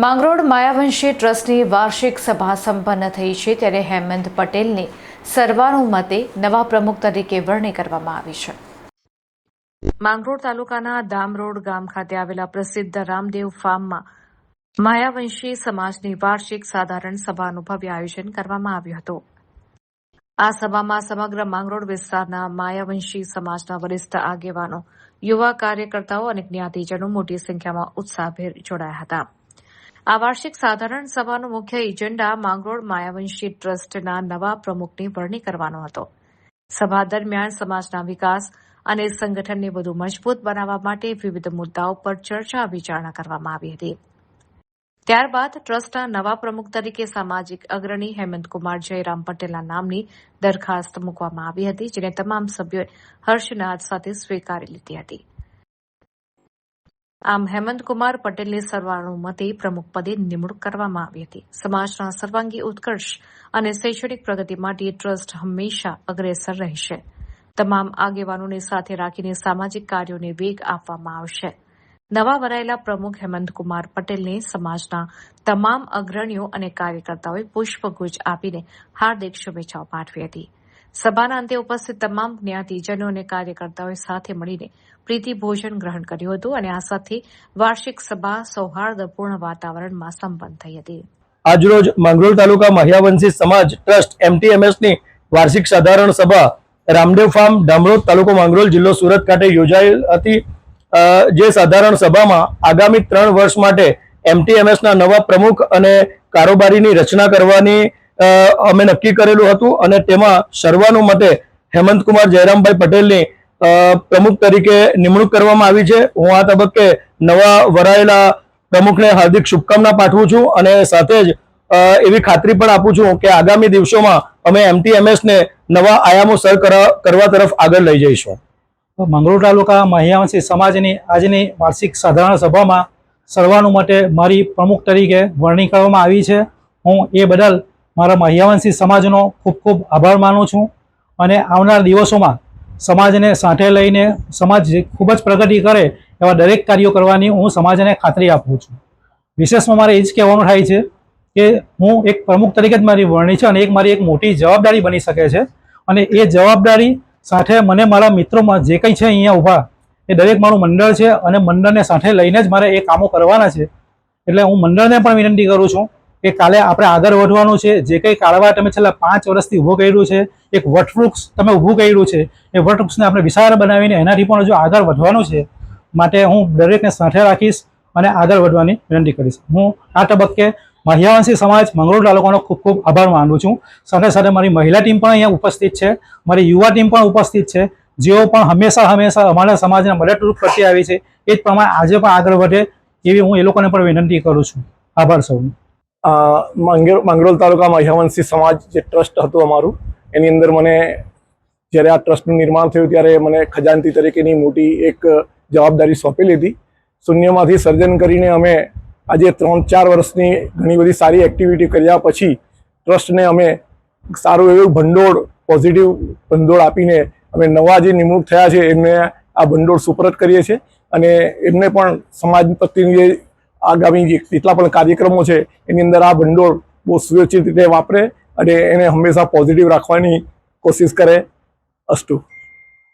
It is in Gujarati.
માંગરોળ માયાવંશી ટ્રસ્ટની વાર્ષિક સભા સંપન્ન થઈ છે ત્યારે હેમંત પટેલની સર્વાનુમતે નવા પ્રમુખ તરીકે વરણી કરવામાં આવી છે। માંગરોળ તાલુકાના દામરોડ ગામ ખાતે આવેલા પ્રસિદ્ધ રામદેવ ફાર્મમાં માયાવંશી સમાજની વાર્ષિક સાધારણ સભાનું ભવ્ય આયોજન કરવામાં આવ્યું હતું। આ સભામાં સમગ્ર માંગરોળ વિસ્તારના માયાવંશી સમાજના વરિષ્ઠ આગેવાનો, યુવા કાર્યકર્તાઓ અને જ્ઞાતિજનો મોટી સંખ્યામાં ઉત્સાહભેર જોડાયા હતા। આ વાર્ષિક સાધારણ સભાનો મુખ્ય એજન્ડા માંગરોળ માયાવંશી ટ્રસ્ટના નવા પ્રમુખની વરણી કરવાનો હતો। સભા દરમિયાન સમાજના વિકાસ અને સંગઠનને વધુ મજબૂત બનાવવા માટે વિવિધ મુદ્દાઓ પર ચર્ચા વિચારણા કરવામાં આવી હતી। ત્યારબાદ ટ્રસ્ટના નવા પ્રમુખ તરીકે સામાજિક અગ્રણી હેમંતકુમાર જયરામ પટેલના નામની દરખાસ્ત મૂકવામાં આવી હતી, જેને તમામ સભ્યોએ હર્ષનાદ સાથે સ્વીકારી લીધી હતી। આમ હેમંતકુમાર પટેલની સર્વાનુમતે પ્રમુખ પદે નિમણૂક કરવામાં આવી હતી। સમાજના સર્વાંગી ઉત્કર્ષ અને શૈક્ષણિક પ્રગતિ માટે ટ્રસ્ટ હંમેશા અગ્રેસર રહેશે। તમામ આગેવાનોને સાથે રાખીને સામાજિક કાર્યોને વેગ આપવામાં આવશે। નવા વરાયેલા પ્રમુખ હેમંતકુમાર પટેલને સમાજના તમામ અગ્રણીઓ અને કાર્યકર્તાઓએ પુષ્પગુચ્છ આપીને હાર્દિક શુભેચ્છાઓ પાઠવી હતી। સભાના અંતે ઉપસ્થિત તમામ જ્ઞાતિજનો અને કાર્યકર્તાઓએ સાથે મળીને પ્રીતિ ભોજન ગ્રહણ કર્યું હતું અને આ સાથે વાર્ષિક સભા સૌહાર્દપૂર્ણ વાતાવરણમાં સંપન્ન થઈ હતી। આજરોજ માંગરોળ તાલુકા માયાવંશી સમાજ ટ્રસ્ટ MTMSની વાર્ષિક સાધારણ સભા રામદેવ ફાર્મ દામરોડ તાલુકો માંગરોળ જિલ્લો સુરત ખાતે યોજાયેલ હતી। જે સાધારણ સભામાં આગામી 3 વર્ષ માટે MTMSના નવા પ્રમુખ અને કારોબારીની રચના કરવાની અમે નક્કી કરેલું હતું અને તેમાં સર્વાનુમતે હેમંતકુમાર જયરામભાઈ પટેલની પ્રમુખ તરીકે નિમણૂક કરવામાં આવી છે। હું આ તબક્કે નવા વરાયેલા પ્રમુખને હાર્દિક શુભકામના પાઠવું છું અને સાથે જ એવી ખાતરી પણ આપું છું કે આગામી દિવસોમાં અમે MTMSને નવા આયામો સર કરવા તરફ આગળ લઈ જઈશું। માંગરોળ તાલુકા માયાવંશી સમાજની આજની વાર્ષિક સાધારણ સભામાં સર્વાનુમતે મારી પ્રમુખ તરીકે વરણી કરવામાં આવી છે। હું એ બદલ મારા માયાવંશી સમાજનો ખૂબ ખૂબ આભાર માનું છું અને આવનાર દિવસોમાં સમાજને સાથે લઈને સમાજ ખૂબ જ પ્રગતિ કરે એવા દરેક કાર્યો કરવાની હું સમાજને ખાતરી આપું છું। વિશેષમાં મારે એ જ કહેવાનું થાય છે કે હું એક પ્રમુખ તરીકે જ મારી વરણી છે અને મારી એક મોટી જવાબદારી બની શકે છે અને એ જવાબદારી સાથે મને મારા મિત્રોમાં જે કંઈ છે અહીંયા ઊભા એ દરેક મારું મંડળ છે અને મંડળને સાથે લઈને જ મારે એ કામો કરવાના છે। એટલે હું મંડળને પણ વિનંતી કરું છું કે કાલે આપણે આગળ વધવાનું છે। જે કંઈ કાળવા તમે છેલ્લા 5 વર્ષથી ઊભું કર્યું છે, એક વટવૃક્ષ તમે ઊભું કર્યું છે, એ વટવૃક્ષને આપણે વિશાળ બનાવીને એનાથી પણ જો આગળ વધવાનું છે, માટે હું દરેકને સાથે રાખીશ અને આગળ વધવાની વિનંતી કરીશ। હું આ તબક્કે માયાવંશી સમાજ માંગરોળ તાલુકાનો ખૂબ ખૂબ આભાર માનું છું। સાથે સાથે મારી મહિલા ટીમ પણ અહીંયા ઉપસ્થિત છે, મારી યુવા ટીમ પણ ઉપસ્થિત છે, જેઓ પણ હંમેશા અમારા સમાજને મદદરૂપ કરતી આવી છે। એ જ પ્રમાણે આજે પણ આગળ વધે એવી હું એ લોકોને પણ વિનંતી કરું છું। આભાર સૌનો। માંગરોળ તાલુકા માયાવંશી સમાજ જે ટ્રસ્ટ હતું અમારું, એની અંદર મને જ્યારે આ ટ્રસ્ટનું નિર્માણ થયું ત્યારે મને ખજાનચી તરીકેની મોટી એક જવાબદારી સોંપેલી હતી। શૂન્યમાંથી સર્જન કરીને અમે આજે 3-4 વર્ષની ઘણી બધી સારી એક્ટિવિટી કર્યા પછી ટ્રસ્ટને અમે સારું એવું ભંડોળ, પોઝિટિવ ભંડોળ આપીને અમે નવા જે નિમણૂક થયા છે એમને આ ભંડોળ સુપરત કરીએ છીએ અને એમને પણ સમાજ પ્રત્યેની જે આગામી જેટલા પણ કાર્યક્રમો છે એની અંદર આ ભંડોળ બહુ સુવ્યવસ્થિત રીતે વાપરે અને એને હંમેશા પોઝિટિવ રાખવાની કોશિશ કરે। અસ્તુ।